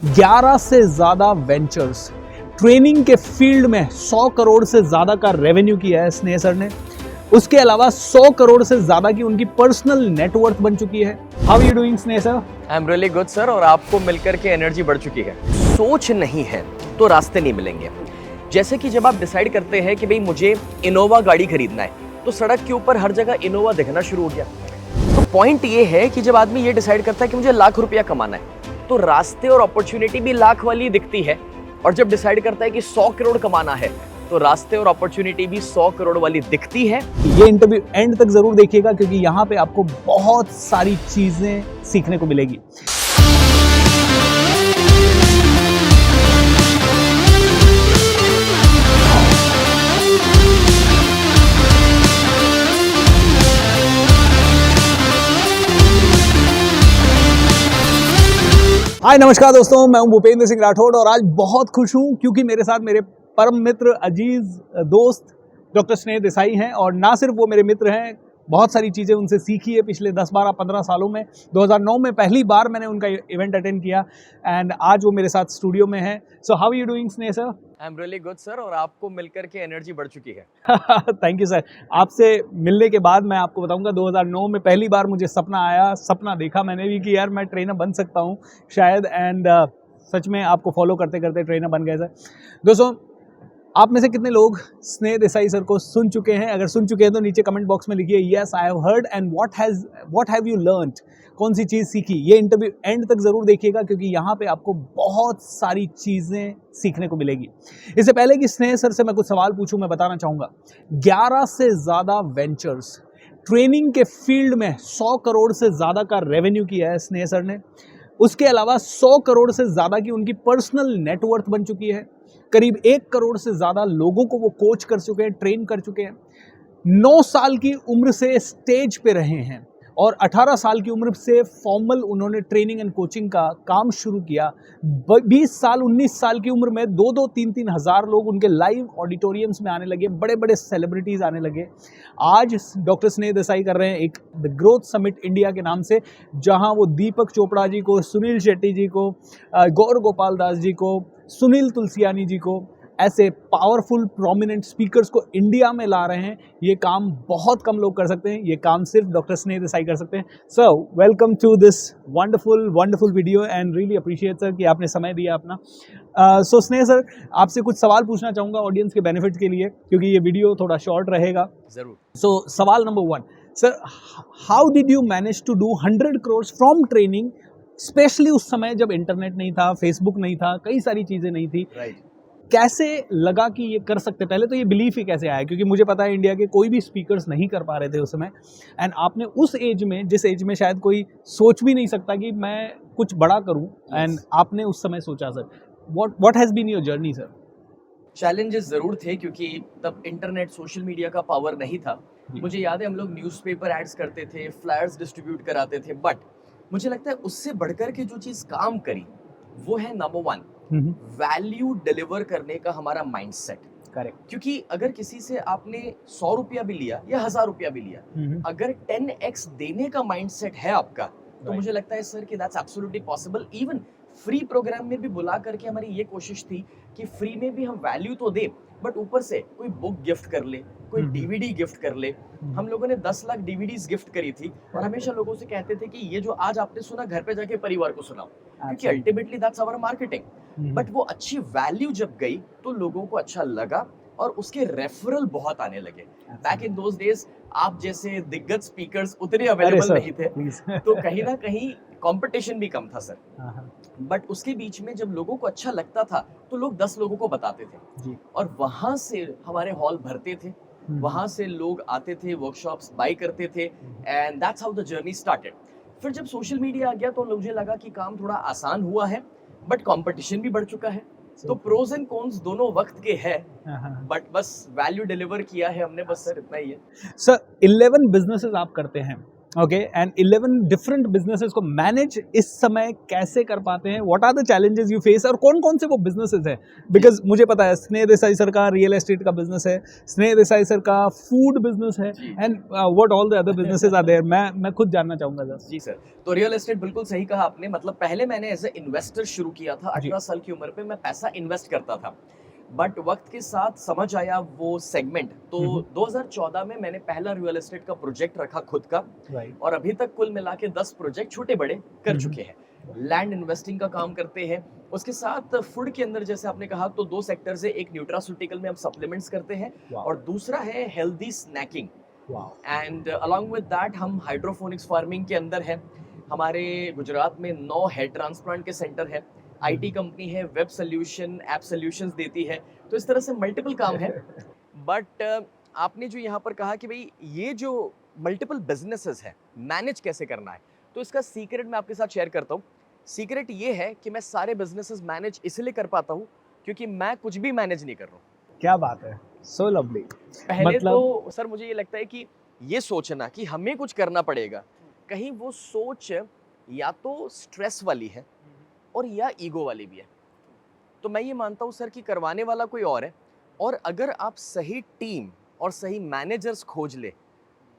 11 से ज्यादा ventures, training के फील्ड में 100 करोड़ से ज्यादा का रेवेन्यू किया है स्नेह सर ने। उसके अलावा 100 करोड़ से ज्यादा की उनकी पर्सनल नेटवर्थ बन चुकी है। How are you doing Sneh sir? I am really good sir. और आपको मिलकर के एनर्जी बढ़ चुकी है। सोच नहीं है तो रास्ते नहीं मिलेंगे। जैसे कि जब आप डिसाइड करते हैं कि भाई मुझे इनोवा गाड़ी खरीदना है, तो सड़क के ऊपर हर जगह इनोवा दिखना शुरू हो गया। तो पॉइंट ये है कि जब आदमी ये डिसाइड करता है कि मुझे लाख रुपया कमाना है, तो रास्ते और अपॉर्चुनिटी भी लाख वाली दिखती है। और जब डिसाइड करता है कि 100 करोड़ कमाना है, तो रास्ते और अपॉर्चुनिटी भी 100 करोड़ वाली दिखती है। ये इंटरव्यू एंड तक जरूर देखिएगा, क्योंकि यहाँ पे आपको बहुत सारी चीजें सीखने को मिलेगी। हाय नमस्कार दोस्तों, मैं हूं भूपेंद्र सिंह राठौड़ और आज बहुत खुश हूं क्योंकि मेरे साथ मेरे परम मित्र, अजीज दोस्त डॉक्टर स्नेह देसाई हैं। और ना सिर्फ वो मेरे मित्र हैं, बहुत सारी चीज़ें उनसे सीखी है पिछले 10, 12, 15 सालों में। 2009 में पहली बार मैंने उनका इवेंट अटेंड किया एंड आज वो मेरे साथ स्टूडियो में है। So how are you doing Sneh sir? I am really good sir. और आपको मिलकर के एनर्जी बढ़ चुकी है। Thank you sir. आपसे मिलने के बाद मैं आपको बताऊंगा, 2009 में पहली बार मुझे सपना आया, सपना देखा मैंने भी कि यार मैं ट्रेनर बन सकता हूं शायद। एंड सच में आपको फॉलो करते करते ट्रेनर बन गए सर। दोस्तों, आप में से कितने लोग स्नेह देसाई सर को सुन चुके हैं? अगर सुन चुके हैं तो नीचे कमेंट बॉक्स में लिखिए yes I have heard and what have you learned. कौन सी चीज़ सीखी? ये इंटरव्यू एंड तक जरूर देखिएगा, क्योंकि यहाँ पे आपको बहुत सारी चीज़ें सीखने को मिलेगी। इससे पहले कि स्नेह सर से मैं कुछ सवाल पूछूं, मैं बताना चाहूँगा 11 से ज़्यादा वेंचर्स, ट्रेनिंग के फील्ड में 100 करोड़ से ज़्यादा का रेवेन्यू किया है स्नेह सर ने। उसके अलावा 100 करोड़ से ज़्यादा की उनकी पर्सनल नेटवर्थ बन चुकी है। करीब 1 करोड़ से ज़्यादा लोगों को वो कोच कर चुके हैं, ट्रेन कर चुके हैं। 9 साल की उम्र से स्टेज पे रहे हैं और 18 साल की उम्र से फॉर्मल उन्होंने ट्रेनिंग एंड कोचिंग का काम शुरू किया। 20 साल 19 साल की उम्र में 2-2, 3-3 हज़ार लोग उनके लाइव ऑडिटोरियम्स में आने लगे, बड़े बड़े सेलिब्रिटीज़ आने लगे। आज डॉक्टर स्नेह देसाई कर रहे हैं एक द ग्रोथ समिट इंडिया के नाम से, जहां वो दीपक चोपड़ा जी को, सुनील शेट्टी जी को, गौर गोपाल दास जी को, सुनील तुलसियानी जी को, ऐसे पावरफुल प्रोमिनेंट स्पीकर्स को इंडिया में ला रहे हैं। ये काम बहुत कम लोग कर सकते हैं, ये काम सिर्फ डॉक्टर स्नेह देसाई कर सकते हैं। So welcome to this wonderful video and really appreciate sir कि आपने समय दिया अपना। सो स्नेह सर, आपसे कुछ सवाल पूछना चाहूँगा ऑडियंस के बेनिफिट के लिए, क्योंकि ये वीडियो थोड़ा शॉर्ट रहेगा। जरूर। सो सवाल number 1 sir, how did you manage to do 100 crore from training, specially उस समय जब इंटरनेट नहीं था, फेसबुक नहीं था, कई सारी चीज़ें नहीं थी। राइट। कैसे लगा कि ये कर सकते? पहले तो ये बिलीफ ही कैसे आया? क्योंकि मुझे पता है इंडिया के कोई भी स्पीकर्स नहीं कर पा रहे थे उस समय, एंड आपने उस एज में, जिस एज में शायद कोई सोच भी नहीं सकता कि मैं कुछ बड़ा करूं, एंड आपने उस समय सोचा sir. What has been your journey sir? Challenges जरूर थे, क्योंकि तब इंटरनेट, सोशल मीडिया का पावर नहीं था। मुझे याद है हम लोग न्यूज़पेपर एड्स करते थे, फ्लायर्स डिस्ट्रीब्यूट कराते थे। बट मुझे लगता है उससे बढ़कर के जो चीज़ काम करी वो है नंबर 1, वैल्यू डिलीवर करने का हमारा माइंडसेट। करेक्ट। क्योंकि अगर किसी से आपने 100 रुपया भी लिया या 1000 रुपया भी लिया, अगर 10x देने का माइंडसेट है आपका, तो मुझे लगता है सर कि that's absolutely possible. Even free program में भी बुला करके हमारी ये कोशिश थी कि फ्री में भी हम वैल्यू तो दे, बट ऊपर से कोई बुक गिफ्ट कर ले, कोई डीवीडी गिफ्ट कर ले। हम लोगों ने 10 लाख डीवीडीज गिफ्ट करी थी और हमेशा लोगों से कहते थे कि ये जो आज आपने सुना, घर पे जाके परिवार को सुनाओ, क्योंकि ultimately that's our marketing. But वो अच्छी वैल्यू जब गई तो लोगों को अच्छा लगा और उसके रेफरल बहुत आने लगे। बैक इन दोज डेज आप जैसे दिग्गज स्पीकर्स उतने अवेलेबल नहीं थे, तो कहीं ना कहीं कंपटीशन भी कम था सर। बट उसके बीच में जब लोगों को अच्छा लगता था तो लोग 10 लोगों को बताते थे और वहां से हमारे हॉल भरते थे, वहां से लोग आते थे, वर्कशॉप्स बाय करते थे, and that's how the journey started. फिर जब सोशल मीडिया आ गया तो मुझे लगा कि काम थोड़ा आसान हुआ है, बट कंपटीशन भी बढ़ चुका है। तो प्रोज एंड कॉन्स दोनों वक्त के हैं, बट बस वैल्यू डिलीवर किया है हमने, बस सर इतना ही है। सर 11 बिजनेसेस आप करते हैं, ओके, एंड 11 डिफरेंट बिजनेसेस को मैनेज इस समय कैसे कर पाते हैं? What are the challenges you face, और कौन कौन से वो बिजनेसेस हैं? बिकॉज मुझे पता है स्नेह देसाई सर का रियल एस्टेट का बिजनेस है, स्नेह देसाई सर का फूड बिजनेस है, and what all the other businesses are there. मैं खुद जानना चाहूंगा सर। जी सर, तो रियल एस्टेट बिल्कुल सही कहा आपने। मतलब पहले मैंने एज ए इन्वेस्टर शुरू किया था। 18 साल की उम्र पे मैं पैसा इन्वेस्ट करता था, बट वक्त के साथ समझ आया वो सेगमेंट। तो 2014 में मैंने पहला रियल एस्टेट का प्रोजेक्ट रखा खुद का, और अभी तक कुल मिला के 10 प्रोजेक्ट छोटे बड़े कर चुके हैं। लैंड इन्वेस्टिंग का काम करते हैं, उसके साथ फूड के अंदर जैसे आपने कहा तो 2 सेक्टर्स है। एक न्यूट्रास्यूटिकल में हम सप्लीमेंट्स करते हैं, और दूसरा है healthy snacking. And along with that हम हाइड्रोफोनिक्स फार्मिंग के अंदर है। हमारे गुजरात में 9 हेयर ट्रांसप्लांट के सेंटर है। आईटी कंपनी है, वेब सोल्यूशन, ऐप सोल्यूशंस देती है। तो इस तरह से मल्टीपल काम है। बट आपने जो यहाँ पर कहा कि भाई ये जो मल्टीपल बिजनेसेस है मैनेज कैसे करना है, तो इसका सीक्रेट मैं आपके साथ शेयर करता हूँ। सीक्रेट ये है कि मैं सारे बिजनेसेस मैनेज इसलिए कर पाता हूँ क्योंकि मैं कुछ भी मैनेज नहीं कर रहा हूँ। क्या बात है, सो लवली। पहले तो सर मुझे ये लगता है कि ये सोचना कि हमें कुछ करना पड़ेगा, कहीं वो सोच या तो स्ट्रेस वाली है और या ईगो वाली भी है। तो मैं ये मानता हूँ सर कि करवाने वाला कोई और है, और अगर आप सही टीम और सही मैनेजर्स खोज ले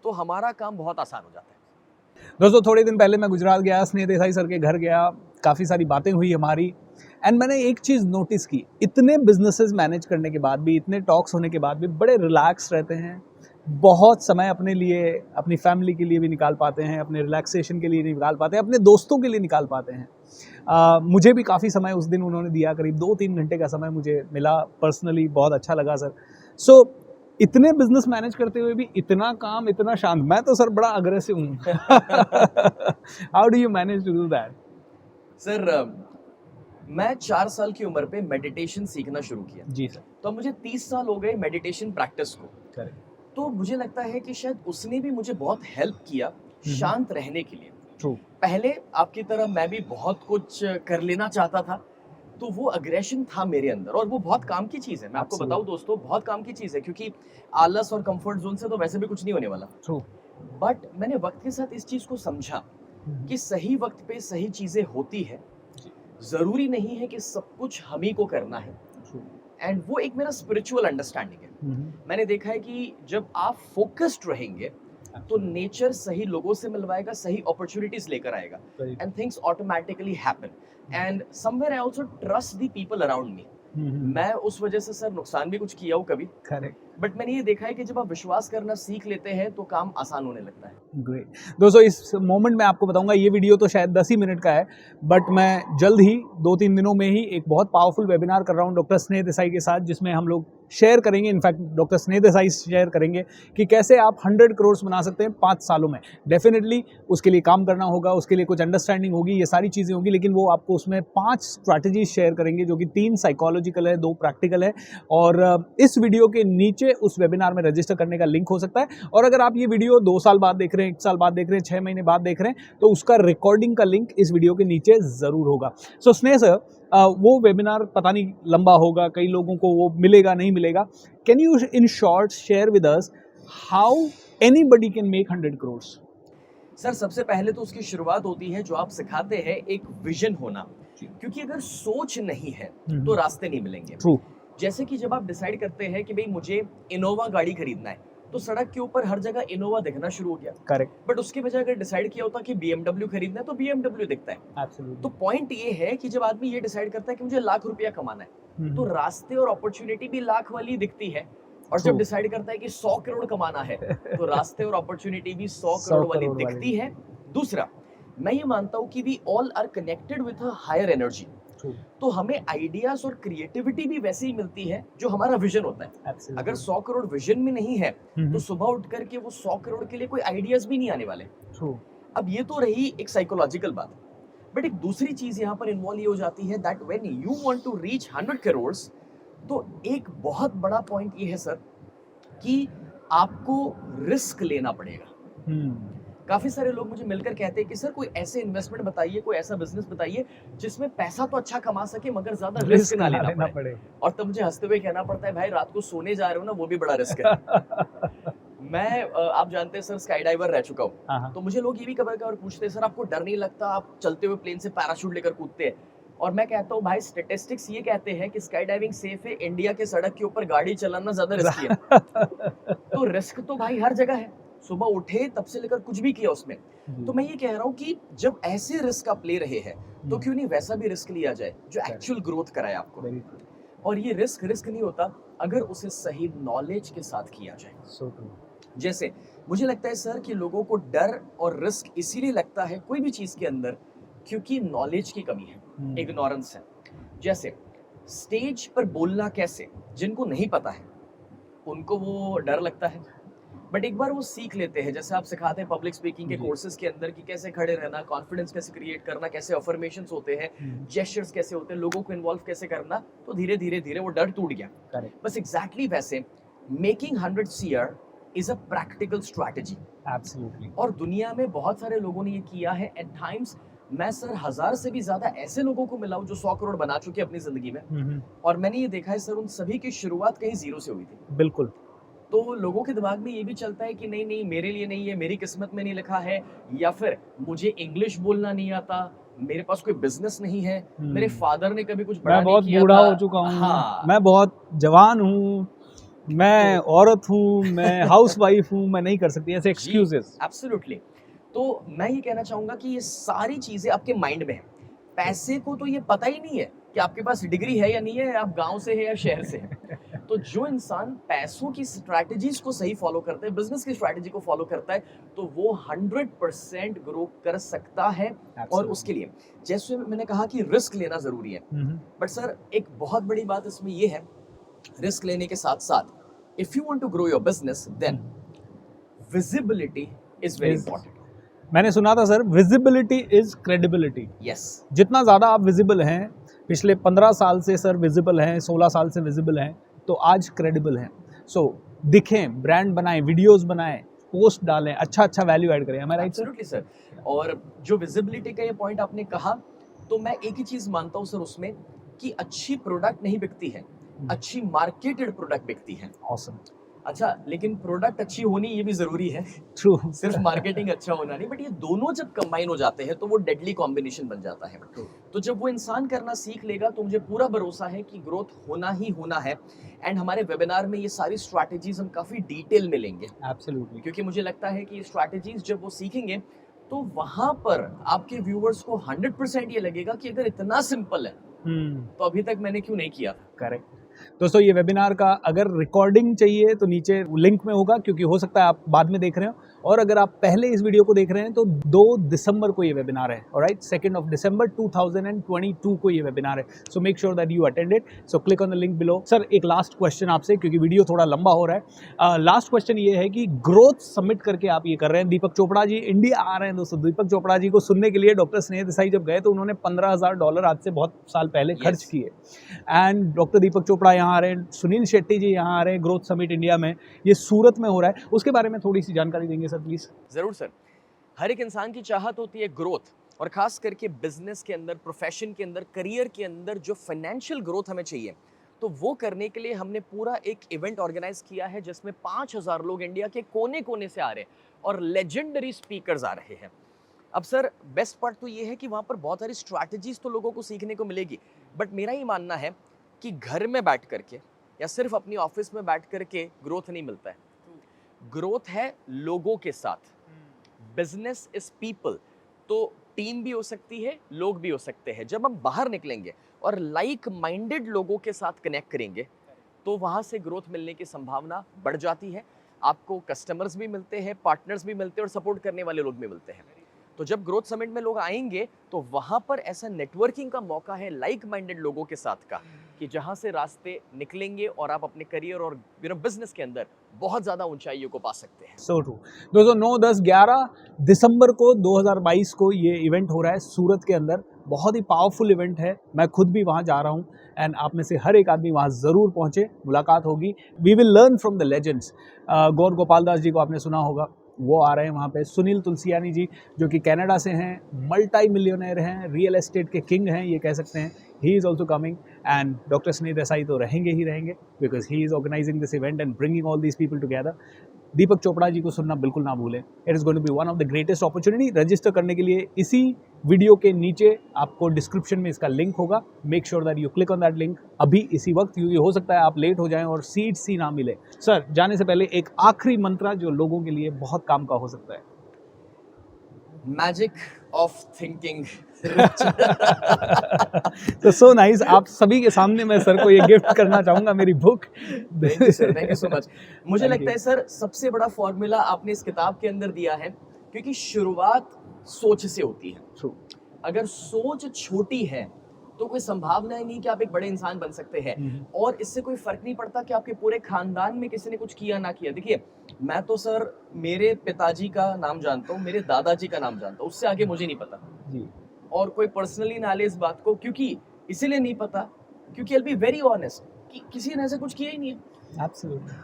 तो हमारा काम बहुत आसान हो जाता है। दोस्तों थोड़े दिन पहले मैं गुजरात गया, स्नेह देसाई सर के घर गया, काफ़ी सारी बातें हुई हमारी, एंड मैंने एक चीज़ नोटिस की, इतने बिजनेसेस मैनेज करने के बाद भी, इतने टॉक्स होने के बाद भी बड़े रिलैक्स रहते हैं। बहुत समय अपने लिए, अपनी फैमिली के लिए भी निकाल पाते हैं, अपने रिलैक्सेशन के लिए निकाल पाते हैं, अपने दोस्तों के लिए निकाल पाते हैं। मुझे भी काफ़ी समय उस दिन उन्होंने दिया, करीब 2-3 घंटे का समय मुझे मिला पर्सनली, बहुत अच्छा लगा सर। सो इतने बिजनेस मैनेज करते हुए भी इतना काम, इतना शांत। मैं तो सर बड़ा अग्रेसिव हूँ। How do you manage to do that? Sir मैं 4 साल की उम्र पे मेडिटेशन सीखना शुरू किया। जी सर। तो मुझे 30 साल हो गए मेडिटेशन प्रैक्टिस को। करेक्ट। तो मुझे लगता है कि शायद उसने भी मुझे बहुत हेल्प किया शांत रहने के लिए। ट्रू। पहले आपकी तरह मैं भी बहुत कुछ कर लेना चाहता था, तो वो अग्रेशन था मेरे अंदर, और वो बहुत काम की चीज़ है। मैं आपको बताऊं दोस्तों, बहुत काम की चीज़ है, क्योंकि आलस और कंफर्ट जोन से तो वैसे भी कुछ नहीं होने वाला। ट्रू। बट मैंने वक्त के साथ इस चीज़ को समझा कि सही वक्त पे सही चीज़ें होती है। ज़रूरी नहीं है कि सब कुछ हम ही को करना है। एंड वो एक मेरा स्पिरिचुअल अंडरस्टैंडिंग है। मैंने देखा है कि जब आप फोकस्ड रहेंगे तो नेचर सही लोगों से मिलवाएगा, सही अपॉर्चुनिटीज लेकर आएगा, and things automatically happen. And somewhere I also trust the people around me. मैं उस वजह से सर नुकसान भी कुछ किया हूँ कभी। करेक्ट। बट मैंने ये देखा है कि जब आप विश्वास करना सीख लेते हैं तो काम आसान होने लगता है। ग्रेट। दोस्तों इस मोमेंट में आपको बताऊंगा, ये वीडियो तो शायद 10 ही मिनट का है, बट मैं जल्द ही 2-3 दिनों में ही एक बहुत पावरफुल वेबिनार कर रहा हूँ डॉक्टर स्नेह देसाई के साथ, जिसमें हम लोग शेयर करेंगे, in fact doctor Sneh Desai share करेंगे कि कैसे आप 100 करोड़ बना सकते हैं 5 सालों में। डेफिनेटली उसके लिए काम करना होगा, उसके लिए कुछ अंडरस्टैंडिंग होगी, ये सारी चीज़ें होगी, लेकिन वो आपको उसमें 5 स्ट्रैटेजीज शेयर करेंगे, जो कि 3 साइकोलॉजिकल है, 2 प्रैक्टिकल है। और इस वीडियो के नीचे उस वेबिनार में रजिस्टर करने का लिंक हो सकता है। और अगर आप ये वीडियो 2 साल बाद देख रहे हैं, 1 साल बाद देख रहे हैं, 6 महीने बाद देख रहे हैं, तो उसका रिकॉर्डिंग का लिंक इस वीडियो के नीचे ज़रूर होगा। सो स्नेह सर, वो वेबिनार पता नहीं लंबा होगा, कई लोगों को वो मिलेगा नहीं मिलेगा। Can you in short share with us how anybody can make 100 crore? Sir सबसे पहले तो उसकी शुरुआत होती है, जो आप सिखाते हैं, एक विजन होना। क्योंकि अगर सोच नहीं है तो रास्ते नहीं मिलेंगे। ट्रू। जैसे कि जब आप डिसाइड करते हैं कि भाई मुझे इनोवा गाड़ी खरीदना है, तो सड़क के ऊपर हर जगह इनोवा दिखना शुरू हो गया। करेक्ट। बट उसके बजाय अगर डिसाइड किया होता कि BMW खरीदना है, तो BMW दिखता है। एब्सोल्युटली। तो पॉइंट ये है कि जब आदमी ये डिसाइड करता है कि मुझे लाख रुपया कमाना है, तो रास्ते और अपॉर्चुनिटी भी लाख वाली दिखती है। और जब डिसाइड करता है कि 100 करोड़ कमाना है, तो रास्ते और अपॉर्चुनिटी भी 100 करोड़ वाली दिखती है। दूसरा, मैं ये मानता हूँ कि we all are connected with a higher energy. तो हमें आइडियाज और क्रिएटिविटी भी वैसे ही मिलती है जो हमारा विजन होता है। Absolutely. अगर 100 करोड़ विजन में नहीं है, तो सुबह उठ करके वो 100 करोड़ के लिए कोई आइडियाज भी नहीं आने वाले। True. अब ये तो रही एक साइकोलॉजिकल बात, बट एक दूसरी चीज यहाँ पर इन्वॉल्व ये हो जाती है that when you want to reach 100 crore, तो एक बहुत बड़ा पॉइंट ये है सर कि आपको रिस्क लेना पड़ेगा। काफी सारे लोग मुझे मिलकर कहते हैं कि सर कोई ऐसे इन्वेस्टमेंट बताइए, कोई ऐसा बिजनेस बताइए जिसमें पैसा तो अच्छा कमा सके मगर ज्यादा रिस्क ना लेना पड़े। और तब मुझे हंसते हुए कहना पड़ता है, भाई रात को सोने जा रहे हो ना, वो भी बड़ा रिस्क है। आप जानते हैं सर, स्काई डाइवर रह चुका हूँ। हाँ, हाँ। तो मुझे लोग ये भी कभी-कभार पूछते हैं, सर आपको डर नहीं लगता, आप चलते हुए प्लेन से पैराशूट लेकर कूदते हैं? और मैं कहता हूँ भाई, स्टैटिस्टिक्स ये कहते हैं कि स्काई डाइविंग सेफ है, इंडिया के सड़क के ऊपर गाड़ी चलाना ज़्यादा रिस्की है। तो रिस्क तो भाई हर जगह है। सुबह उठे तब से लेकर कुछ भी किया उसमें। तो मैं ये कह रहा हूँ कि जब ऐसे रिस्क आप ले रहे हैं, तो क्यों नहीं वैसा भी रिस्क लिया जाए जो एक्चुअल ग्रोथ कराए आपको। वेरी ट्रू, और ये रिस्क नहीं होता अगर उसे सही नॉलेज के साथ किया जाए। So true. जैसे मुझे लगता है सर कि लोगों को डर और रिस्क इसीलिए लगता है कोई भी चीज के अंदर, क्योंकि नॉलेज की कमी है, इग्नोरेंस है। जैसे स्टेज पर बोलना कैसे, जिनको नहीं पता है उनको वो डर लगता है, बट एक बार वो सीख लेते हैं, जैसे आप सिखाते हैं पब्लिक स्पीकिंग के जी। कोर्सेज के अंदर कि कैसे खड़े रहना, कॉन्फिडेंस कैसे क्रिएट करना, कैसे अफर्मेशंस होते हैं, जेस्चर्स कैसे होते हैं, लोगों को इन्वॉल्व कैसे करना, तो धीरे धीरे वो डर टूट गया। करेक्ट, बस एग्जैक्टली वैसे making 100 CR is a practical strategy. Absolutely. और दुनिया में बहुत सारे लोगों ने ये किया है। एट टाइम्स मैं सर 1000 से भी ज्यादा ऐसे लोगों को मिला हूं जो 100 करोड़ बना चुके हैं अपनी जिंदगी में, और मैंने ये देखा है सर उन सभी की शुरुआत कहीं जीरो से हुई थी। बिल्कुल। तो लोगों के दिमाग में ये भी चलता है कि नहीं नहीं मेरे लिए नहीं है, मेरी किस्मत में नहीं लिखा है, या फिर मुझे इंग्लिश बोलना नहीं आता, मेरे पास कोई बिजनेस नहीं है, मेरे फादर ने कभी कुछ बड़ा मैं नहीं बहुत किया बूढ़ा था। हो चुका हूँ, हाँ, मैं बहुत जवान हूँ, मैं तो औरत हूँ, मैं हाउसवाइफ हूँ, मैं नहीं कर सकती, ऐसे एक्सक्यूजेस। एब्सोल्युटली। तो मैं ये कहना चाहूंगा कि ये सारी चीजें आपके माइंड में है। पैसे को तो ये पता ही नहीं है कि आपके पास डिग्री है या नहीं है, आप गांव से है या शहर से है। तो जो इंसान पैसों की स्ट्रैटेजीज को सही फॉलो करता है, बिजनेस की स्ट्रैटेजी को फॉलो करता है, तो वो 100% ग्रो कर सकता है। और उसके लिए जैसे मैंने कहा कि रिस्क लेना जरूरी है, बट सर एक बहुत बड़ी बात इसमें ये है, रिस्क लेने के साथ साथ if you want to grow your business then visibility is very important. मैंने सुना था sir, visibility is credibility. Yes, जितना ज़्यादा आप विजिबल हैं, पिछले 15 साल से सर विजिबल हैं, 16 साल से विजिबल हैं, तो आज क्रेडिबल हैं। सो दिखें, ब्रांड बनाएं, वीडियोस बनाएं, पोस्ट डालें, अच्छा वैल्यू ऐड करें। हमारा राइट सर? Absolutely sir. और जो विजिबिलिटी का ये पॉइंट आपने कहा, तो मैं एक ही चीज मानता हूँ सर उसमें, कि अच्छी प्रोडक्ट नहीं बिकती है, अच्छी मार्केटेड प्रोडक्ट बिकती है। ऑसम। अच्छा, लेकिन प्रोडक्ट अच्छी होनी ये भी जरूरी है, ट्रू। सिर्फ मार्केटिंग अच्छा होना नहीं, बट ये दोनों जब कंबाइन हो जाते हैं तो वो डेडली कॉम्बिनेशन बन जाता है। तो जब वो इंसान करना सीख लेगा तो मुझे पूरा भरोसा है कि ग्रोथ होना ही होना है। एंड हमारे वेबिनार में ये सारी स्ट्रैटेजीज हम काफी डिटेल में लेंगे, एब्सोल्युटली। क्योंकि मुझे लगता है कि ये स्ट्रैटेजीज जब वो सीखेंगे तो वहां पर आपके व्यूअर्स को 100% ये लगेगा कि अगर इतना सिंपल है तो अभी तक मैंने क्यों नहीं किया। करेक्ट। दोस्तों, ये वेबिनार का अगर रिकॉर्डिंग चाहिए तो नीचे लिंक में होगा, क्योंकि हो सकता है आप बाद में देख रहे हो, और अगर आप पहले इस वीडियो को देख रहे हैं तो 2 दिसंबर को ये वेबिनार है, ऑलराइट, 2 दिसंबर 2022 को ये वेबिनार है। So make sure that you attend it. So click on the link below. Sir, एक लास्ट क्वेश्चन आपसे, क्योंकि वीडियो थोड़ा लंबा हो रहा है। लास्ट क्वेश्चन ये है कि ग्रोथ समिट करके आप ये कर रहे हैं, दीपक चोपड़ा जी इंडिया आ रहे हैं। दोस्तों, दीपक चोपड़ा जी को सुनने के लिए डॉक्टर स्नेह देसाई जब गए तो उन्होंने $15,000 आज से बहुत साल पहले खर्च किए। एंड डॉक्टर दीपक चोपड़ा यहाँ आ रहे हैं, सुनील शेट्टी जी यहाँ आ रहे हैं ग्रोथ समिट इंडिया में, ये सूरत में हो रहा है। उसके बारे में थोड़ी सी जानकारी देंगे सर, प्लीज? जरूर सर। हर एक इंसान की चाहत होती है ग्रोथ, और खास करके बिजनेस के अंदर, प्रोफेशन के अंदर, करियर के अंदर जो फाइनेंशियल ग्रोथ हमें चाहिए, तो वो करने के लिए हमने पूरा एक इवेंट ऑर्गेनाइज किया है जिसमें 5000 लोग इंडिया के कोने कोने से आ रहे हैं और लेजेंडरी स्पीकर्स आ रहे हैं। अब सर बेस्ट पार्ट तो ये है कि वहाँ पर बहुत सारी स्ट्रैटेजीज तो लोगों को सीखने को मिलेगी, बट मेरा ये मानना है कि घर में बैठ करके या सिर्फ अपनी ऑफिस में बैठ करके ग्रोथ नहीं मिलता है। ग्रोथ है लोगों के साथ। बिजनेस इज पीपल, तो टीम भी हो सकती है, लोग भी हो सकते हैं। जब हम बाहर निकलेंगे और लाइक माइंडेड लोगों के साथ कनेक्ट करेंगे तो वहाँ से ग्रोथ मिलने की संभावना बढ़ जाती है। आपको कस्टमर्स भी मिलते हैं, पार्टनर्स भी मिलते हैं और सपोर्ट करने वाले लोग भी मिलते हैं। तो जब ग्रोथ समिट में लोग आएंगे तो वहाँ पर ऐसा नेटवर्किंग का मौका है लाइक माइंडेड लोगों के साथ का, कि जहाँ से रास्ते निकलेंगे और आप अपने करियर और बिजनेस के अंदर बहुत ज़्यादा ऊंचाइयों को पा सकते हैं। So true. दोस्तों, 9, 10, 11 दिसंबर को 2022 को ये इवेंट हो रहा है सूरत के अंदर। बहुत ही पावरफुल इवेंट है, मैं खुद भी वहाँ जा रहा हूँ, एंड आप में से हर एक आदमी वहाँ ज़रूर पहुँचे, मुलाकात होगी। We will learn from the legends. Gaur Gopal Das ji को आपने सुना होगा, वो आ रहे हैं वहाँ पे। सुनील तुलसियानी जी जो कि कनाडा से हैं, मल्टी मिलियनर हैं, रियल एस्टेट के किंग हैं ये कह सकते हैं, he is also coming. And doctor Sneh Desai तो रहेंगे ही रहेंगे, because he is organising this event and bringing all these people together. Deepak Chopra ji को सुनना बिल्कुल ना भूलें। It is going to be one of the greatest opportunity. Register करने के लिए इसी वीडियो के नीचे आपको डिस्क्रिप्शन में इसका लिंक होगा। Make sure that you click on that link अभी इसी वक्त, क्योंकि हो सकता है आप लेट हो जाएं और सीट्स ही ना मिले। सर, जाने से पहले एक आखिरी मंत्र जो लोगों के लिए बहुत काम का हो सकता है। Magic of thinking. तो सो नाइस, आप सभी के सामने मैं सर को ये गिफ्ट करना चाहूंगा, मेरी book. Thank you so much. मुझे Thank लगता है सर सबसे बड़ा फॉर्मूला आपने इस किताब के अंदर दिया है, क्योंकि शुरुआत सोच से होती है। True. अगर सोच छोटी है तो कोई संभावना ही नहीं कि आप एक बड़े इंसान बन सकते हैं। और इससे कोई फर्क नहीं पड़ता कि आपके पूरे खानदान में किसी ने कुछ किया ना किया। देखिए, मैं तो सर मेरे पिताजी का नाम जानता हूँ, मेरे दादाजी का नाम जानता हूँ, उससे आगे मुझे नहीं पता जी। और कोई पर्सनली ना ले इस बात को, क्योंकि इसीलिए नहीं पता क्योंकि I'll be very honest कि किसी ने ऐसा कुछ किया ही नहीं है। Absolutely.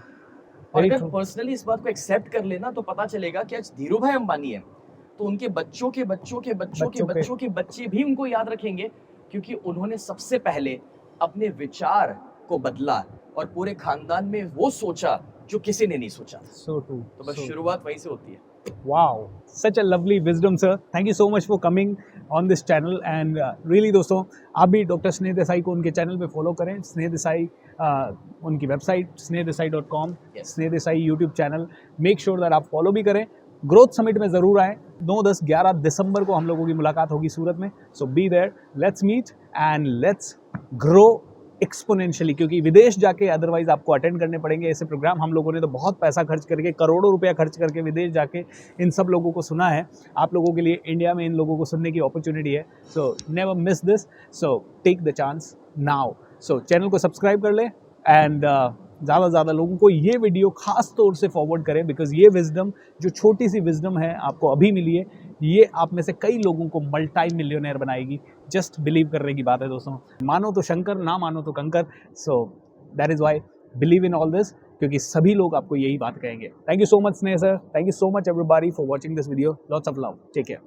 और Very अगर true. पर्सनली इस बात को एक्सेप्ट कर लेना तो पता चलेगा कि आज धीरू भाई अंबानी है तो उनके बच्चों के बच्चों के बच्चों के बच्चों के बच्चे भी उनको याद रखेंगे, क्योंकि उन्होंने सबसे पहले अपने विचार को बदला और पूरे खानदान में वो सोचा जो किसी ने नहीं सोचा। So true. तो बस So शुरुआत वहीं से होती है। Wow, such a lovely wisdom, sir. Thank you so much for coming on this channel and really दोस्तों, आप भी डॉक्टर स्नेह देसाई को उनके चैनल पे फॉलो करें। स्नेह देसाई उनकी वेबसाइट snehdesai.com, Yes. स्नेह Desai YouTube channel, make sure that आप फॉलो भी करें। ग्रोथ समिट में ज़रूर आए। 9, 10, 11 दिसंबर को हम लोगों की मुलाकात होगी सूरत में। So be there, let's meet and let's grow exponentially, क्योंकि विदेश जाके अदरवाइज आपको अटेंड करने पड़ेंगे ऐसे प्रोग्राम। हम लोगों ने तो बहुत पैसा खर्च करके, करोड़ों रुपया खर्च करके विदेश जाके इन सब लोगों को सुना है। आप लोगों के लिए इंडिया में इन लोगों को सुनने की अपॉर्चुनिटी है। So never miss this, so take the chance now. So channel को सब्सक्राइब कर ले एंड ज़्यादा से ज़्यादा लोगों को ये वीडियो खास तौर से फॉरवर्ड करें, बिकॉज ये विजडम, जो छोटी सी विजडम है आपको अभी मिली है, ये आप में से कई लोगों को मल्टी मिलियनेयर बनाएगी। जस्ट बिलीव करने की बात है दोस्तों। मानो तो शंकर, ना मानो तो कंकर। So that is why believe in all this, क्योंकि सभी लोग आपको यही बात कहेंगे। Thank you so much Sneh sir, thank you so much everybody for watching this video. Lots of love, take care.